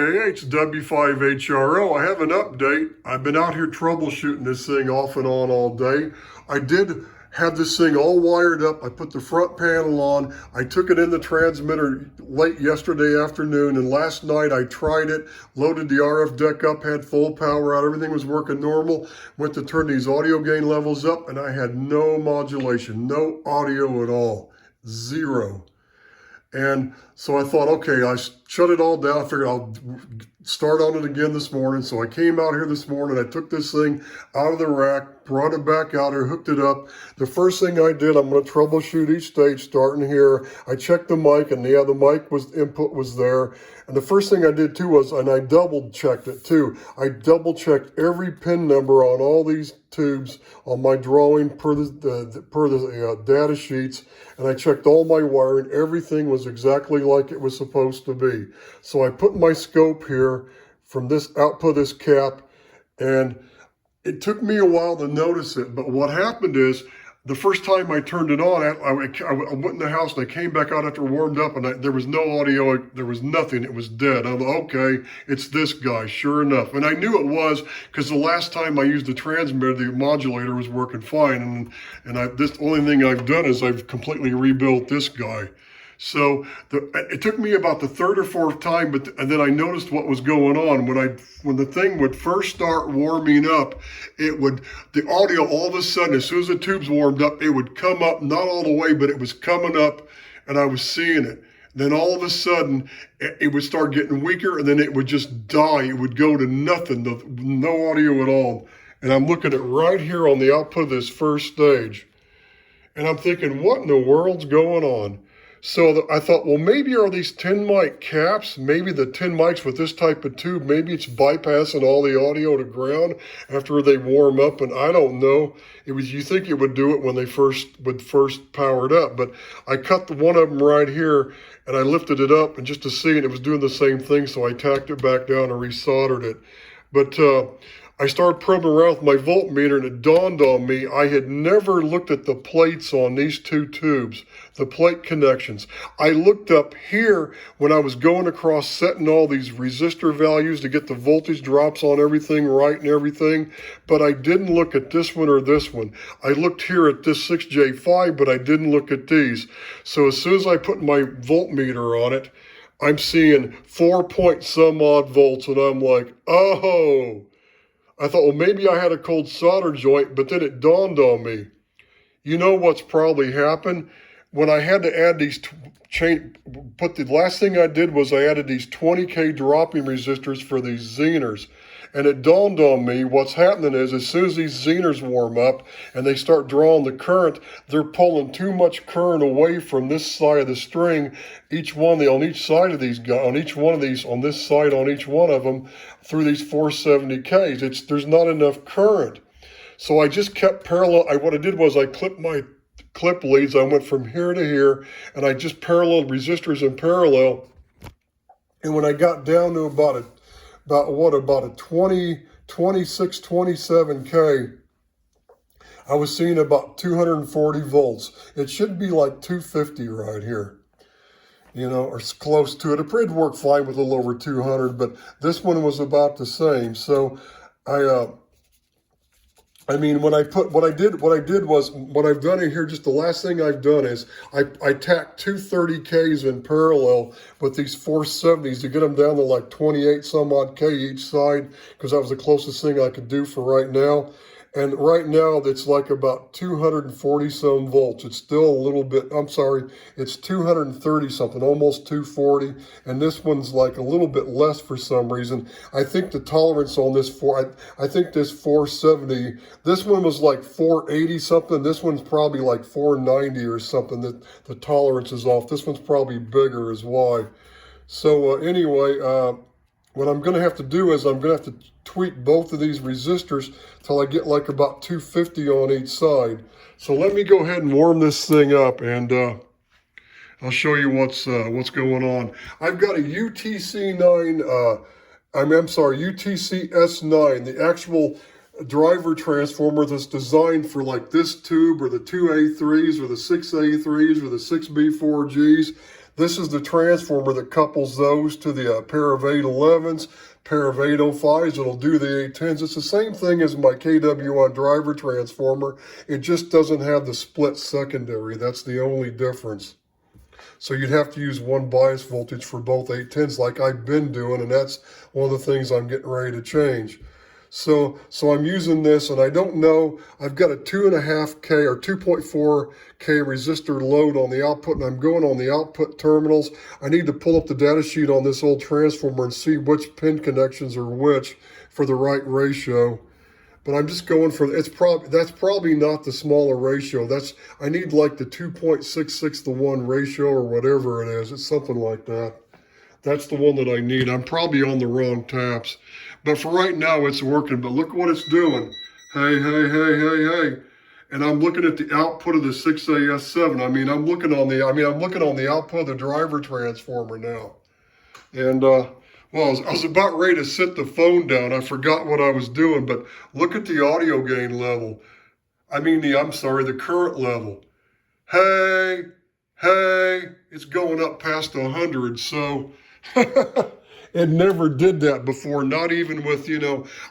Hey, it's W5HRO. I have an update. I've been out here troubleshooting this thing off and on all day. I did have this thing all wired up. I put the front panel on. I took it in the transmitter late yesterday afternoon, and last night I tried it, loaded the RF deck up, had full power out, everything was working normal. Went to turn these audio gain levels up, and I had no modulation, no audio at all, zero. And so I thought, okay, I shut it all down. I figured I'll start on it again this morning. So I came out here this morning. I took this thing out of the rack, brought it back out here, hooked it up. The first thing I did, I'm going to troubleshoot each stage starting here. I checked the mic, and yeah, the mic input was there. And the first thing I did too was, and I double checked it too. I double checked every pin number on all these tubes on my drawing per the data sheets, and I checked all my wiring. Everything was exactly like it was supposed to be. So I put my scope here from this output, this cap, and it took me a while to notice it. But what happened is, the first time I turned it on, I went in the house and I came back out after it warmed up, and there was no audio, there was nothing, it was dead. I'm like, okay, it's this guy, sure enough. And I knew it was because the last time I used the transmitter, the modulator was working fine, and this only thing I've done is I've completely rebuilt this guy. So it took me about the third or fourth time, and then I noticed what was going on. When the thing would first start warming up, the audio all of a sudden, as soon as the tubes warmed up, it would come up, not all the way, but it was coming up, and I was seeing it. Then all of a sudden, it would start getting weaker, and then it would just die. It would go to nothing, no audio at all. And I'm looking at right here on the output of this first stage, and I'm thinking, what in the world's going on? So I thought, well, maybe are these 10 mic caps, maybe the 10 mics with this type of tube, maybe it's bypassing all the audio to ground after they warm up, and I don't know. You think it would do it when they first power it up, but I cut one of them right here, and I lifted it up, and just to see, and it was doing the same thing, so I tacked it back down and resoldered it. But I started probing around with my voltmeter, and it dawned on me I had never looked at the plates on these two tubes, the plate connections. I looked up here when I was going across setting all these resistor values to get the voltage drops on everything right and everything, but I didn't look at this one or this one. I looked here at this 6J5, but I didn't look at these. So as soon as I put my voltmeter on it, I'm seeing 4 point some odd volts, and I'm like, oh. I thought, well, maybe I had a cold solder joint, but then it dawned on me. You know what's probably happened? When I had to add these the last thing I did was I added these 20K dropping resistors for these Zeners. And it dawned on me what's happening is as soon as these Zeners warm up and they start drawing the current, they're pulling too much current away from this side of the string. On each side of these guys, on each one of these, on this side, on each one of them, through these 470Ks, there's not enough current. So I just kept parallel. What I did was I clipped my clip leads. I went from here to here, and I just paralleled resistors in parallel. And when I got down to about a 26, 27K, I was seeing about 240 volts. It should be like 250 right here, or close to it. It would work fine with a little over 200, but this one was about the same. So what I've done in here, just the last thing I've done is I tacked two 30Ks in parallel with these 470s to get them down to like 28 some odd K each side, because that was the closest thing I could do for right now. And right now, it's like about 240 some volts. It's still a little bit, it's 230 something, almost 240. And this one's like a little bit less for some reason. I think the tolerance on this I think this 470, this one was like 480 something. This one's probably like 490 or something. That the tolerance is off. This one's probably bigger is why. So anyway, what I'm going to have to do is I'm going to have to tweak both of these resistors till I get like about 250 on each side. So let me go ahead and warm this thing up, and I'll show you what's going on. I've got a UTC S9, the actual driver transformer that's designed for like this tube or the 2A3s or the 6A3s or the 6B4Gs. This is the transformer that couples those to the pair of 811s, pair of 805s. It'll do the 810s. It's the same thing as my KW1 driver transformer. It just doesn't have the split secondary. That's the only difference. So you'd have to use one bias voltage for both 810s like I've been doing, and that's one of the things I'm getting ready to change. So I'm using this, and I don't know, I've got a 2.5K or 2.4K resistor load on the output, and I'm going on the output terminals. I need to pull up the data sheet on this old transformer and see which pin connections are which for the right ratio. But I'm just going for, that's probably not the smaller ratio. I need like the 2.66 to 1 ratio or whatever it is. It's something like that. That's the one that I need. I'm probably on the wrong taps. But for right now, it's working. But look what it's doing. Hey, hey, hey, hey, hey. And I'm looking at the output of the 6AS7. I'm looking on the output of the driver transformer now. And well, I was about ready to set the phone down. I forgot what I was doing, but look at the audio gain level. The current level. Hey, hey, it's going up past 100. So it never did that before, not even with,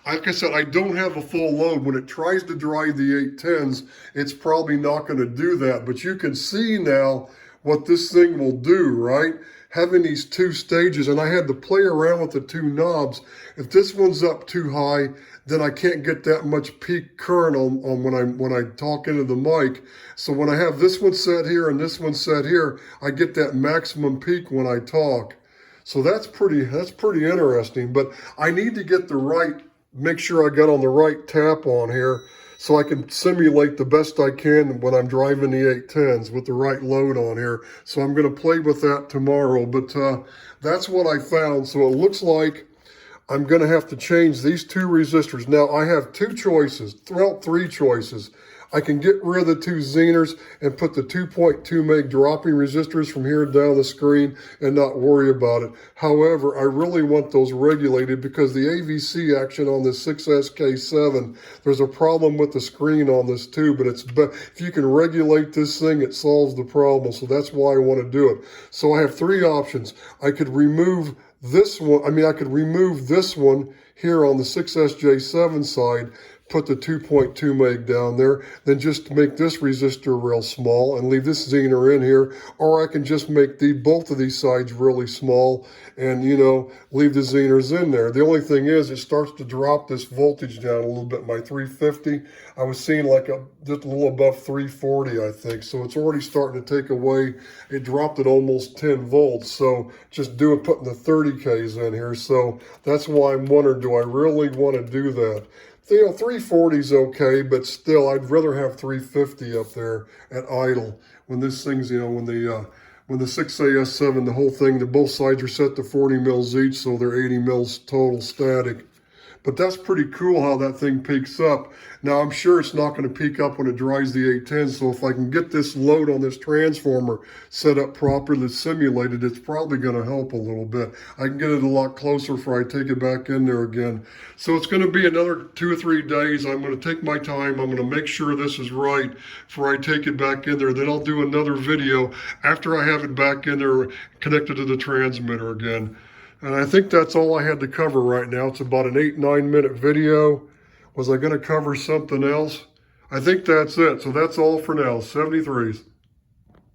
like I said, I don't have a full load. When it tries to drive the 810s, it's probably not going to do that. But you can see now what this thing will do, right? Having these two stages, and I had to play around with the two knobs. If this one's up too high, then I can't get that much peak current on when I talk into the mic. So when I have this one set here and this one set here, I get that maximum peak when I talk. So that's pretty interesting. But I need to make sure I got on the right tap on here so I can simulate the best I can when I'm driving the 810s with the right load on here. So I'm going to play with that tomorrow. But that's what I found. So it looks like I'm going to have to change these two resistors. Now I have three choices. I can get rid of the two Zehners and put the 2.2 meg dropping resistors from here down the screen and not worry about it. However, I really want those regulated because the AVC action on this 6SK7, there's a problem with the screen on this too, but if you can regulate this thing, it solves the problem. So that's why I want to do it. So I have three options. I could remove this one. I could remove this one here on the 6SJ7 side, put the 2.2 meg down there, then just make this resistor real small and leave this Zener in here, or I can just make both of these sides really small and, leave the Zeners in there. The only thing is it starts to drop this voltage down a little bit. My 350, I was seeing just a little above 340, I think. So it's already starting to take away. It dropped at almost 10 volts. So just putting the 30Ks in here. So that's why I'm wondering, do I really want to do that? 340 is okay, but still, I'd rather have 350 up there at idle. When this thing's, when the 6AS7, the whole thing, both sides are set to 40 mils each, so they're 80 mils total static. But that's pretty cool how that thing peaks up. Now, I'm sure it's not going to peak up when it drives the 810, so if I can get this load on this transformer set up properly, simulated, it's probably going to help a little bit. I can get it a lot closer before I take it back in there again. So it's going to be another 2 or 3 days. I'm going to take my time. I'm going to make sure this is right before I take it back in there. Then I'll do another video after I have it back in there connected to the transmitter again. And I think that's all I had to cover right now. It's about an 8-9 minute video. Was I going to cover something else? I think that's it. So that's all for now. 73s.